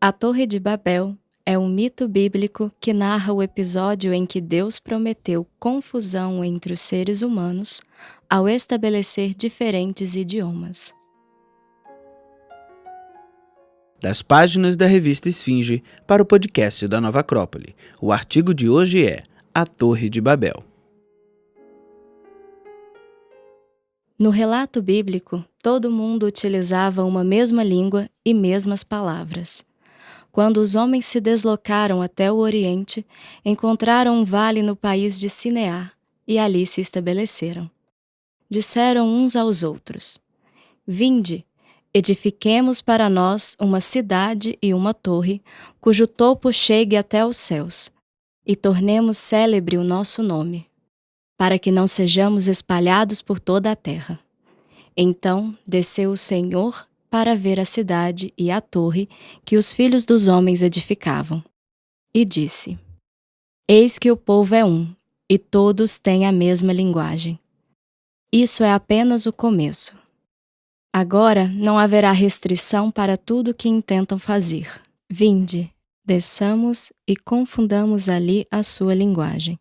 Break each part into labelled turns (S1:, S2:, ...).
S1: A Torre de Babel é um mito bíblico que narra o episódio em que Deus prometeu confusão entre os seres humanos ao estabelecer diferentes idiomas.
S2: Das páginas da revista Esfinge para o podcast da Nova Acrópole. O artigo de hoje é A Torre de Babel.
S1: No relato bíblico, todo mundo utilizava uma mesma língua e mesmas palavras. Quando os homens se deslocaram até o Oriente, encontraram um vale no país de Sinear e ali se estabeleceram. Disseram uns aos outros: Vinde, edifiquemos para nós uma cidade e uma torre, cujo topo chegue até os céus, e tornemos célebre o nosso nome, para que não sejamos espalhados por toda a terra. Então desceu o Senhor para ver a cidade e a torre que os filhos dos homens edificavam. E disse: Eis que o povo é um, e todos têm a mesma linguagem. Isso é apenas o começo. Agora não haverá restrição para tudo o que intentam fazer. Vinde, desçamos e confundamos ali a sua linguagem,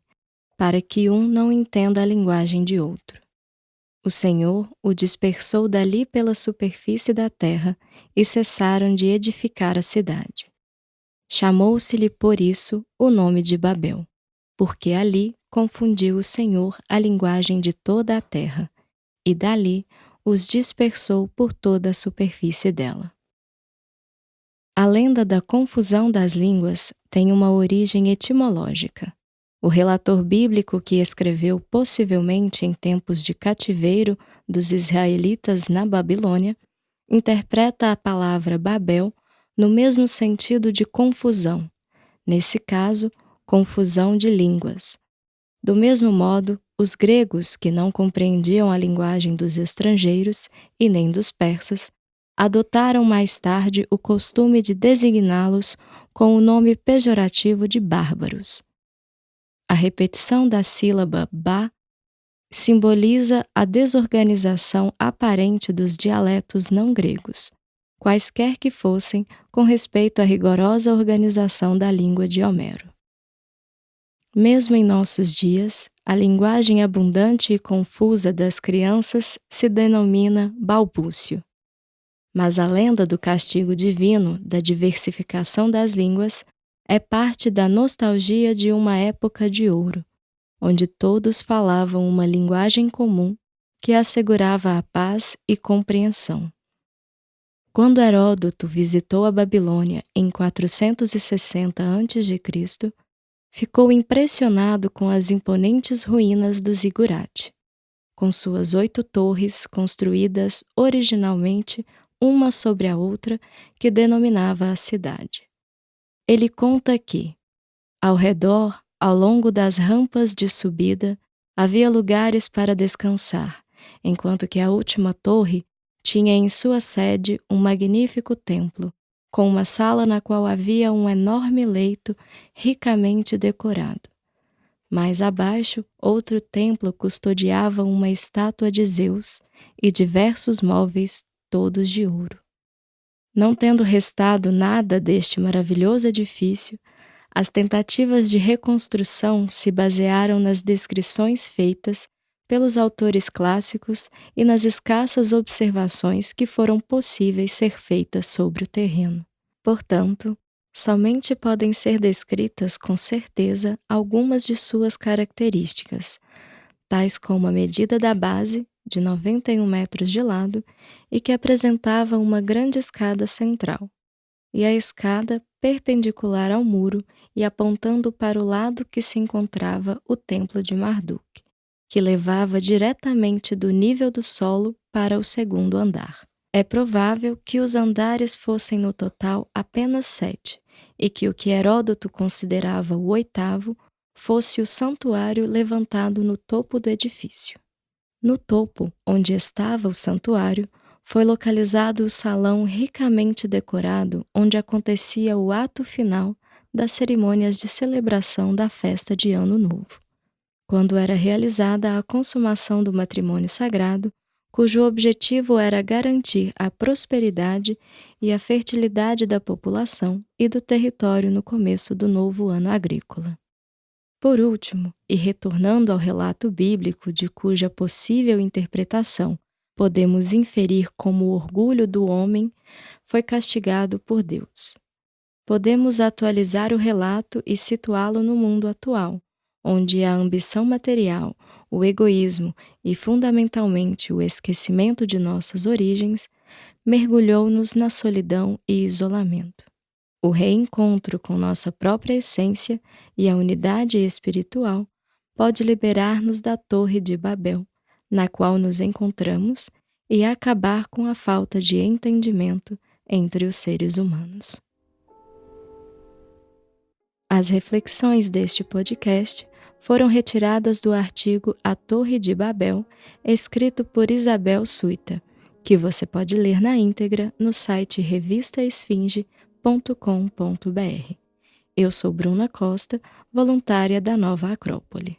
S1: para que um não entenda a linguagem de outro. O Senhor o dispersou dali pela superfície da terra e cessaram de edificar a cidade. Chamou-se-lhe por isso o nome de Babel, porque ali confundiu o Senhor a linguagem de toda a terra, e dali os dispersou por toda a superfície dela. A lenda da confusão das línguas tem uma origem etimológica. O relator bíblico que escreveu possivelmente em tempos de cativeiro dos israelitas na Babilônia, interpreta a palavra Babel no mesmo sentido de confusão, nesse caso, confusão de línguas. Do mesmo modo, os gregos, que não compreendiam a linguagem dos estrangeiros e nem dos persas, adotaram mais tarde o costume de designá-los com o nome pejorativo de bárbaros. A repetição da sílaba ba simboliza a desorganização aparente dos dialetos não gregos, quaisquer que fossem, com respeito à rigorosa organização da língua de Homero. Mesmo em nossos dias, a linguagem abundante e confusa das crianças se denomina balbúcio. Mas a lenda do castigo divino da diversificação das línguas é parte da nostalgia de uma época de ouro, onde todos falavam uma linguagem comum que assegurava a paz e compreensão. Quando Heródoto visitou a Babilônia em 460 a.C., ficou impressionado com as imponentes ruínas do zigurate, com suas 8 torres construídas originalmente uma sobre a outra, que denominava a cidade. Ele conta que, ao redor, ao longo das rampas de subida, havia lugares para descansar, enquanto que a última torre tinha em sua sede um magnífico templo, com uma sala na qual havia um enorme leito ricamente decorado. Mais abaixo, outro templo custodiava uma estátua de Zeus e diversos móveis, todos de ouro. Não tendo restado nada deste maravilhoso edifício, as tentativas de reconstrução se basearam nas descrições feitas pelos autores clássicos e nas escassas observações que foram possíveis ser feitas sobre o terreno. Portanto, somente podem ser descritas com certeza algumas de suas características, tais como a medida da base, de 91 metros de lado, e que apresentava uma grande escada central, e a escada perpendicular ao muro e apontando para o lado que se encontrava o templo de Marduk, que levava diretamente do nível do solo para o segundo andar. É provável que os andares fossem no total apenas 7, e que o que Heródoto considerava o 8º fosse o santuário levantado no topo do edifício. No topo, onde estava o santuário, foi localizado o salão ricamente decorado onde acontecia o ato final das cerimônias de celebração da festa de Ano Novo, quando era realizada a consumação do matrimônio sagrado cujo objetivo era garantir a prosperidade e a fertilidade da população e do território no começo do novo ano agrícola. Por último, e retornando ao relato bíblico de cuja possível interpretação podemos inferir como o orgulho do homem foi castigado por Deus. Podemos atualizar o relato e situá-lo no mundo atual, onde a ambição material, o egoísmo e, fundamentalmente, o esquecimento de nossas origens mergulhou-nos na solidão e isolamento. O reencontro com nossa própria essência e a unidade espiritual pode liberar-nos da Torre de Babel, na qual nos encontramos, e acabar com a falta de entendimento entre os seres humanos. As reflexões deste podcast foram retiradas do artigo A Torre de Babel, escrito por Isabel Suita, que você pode ler na íntegra no site revistaesfinge.com.br. Eu sou Bruna Costa, voluntária da Nova Acrópole.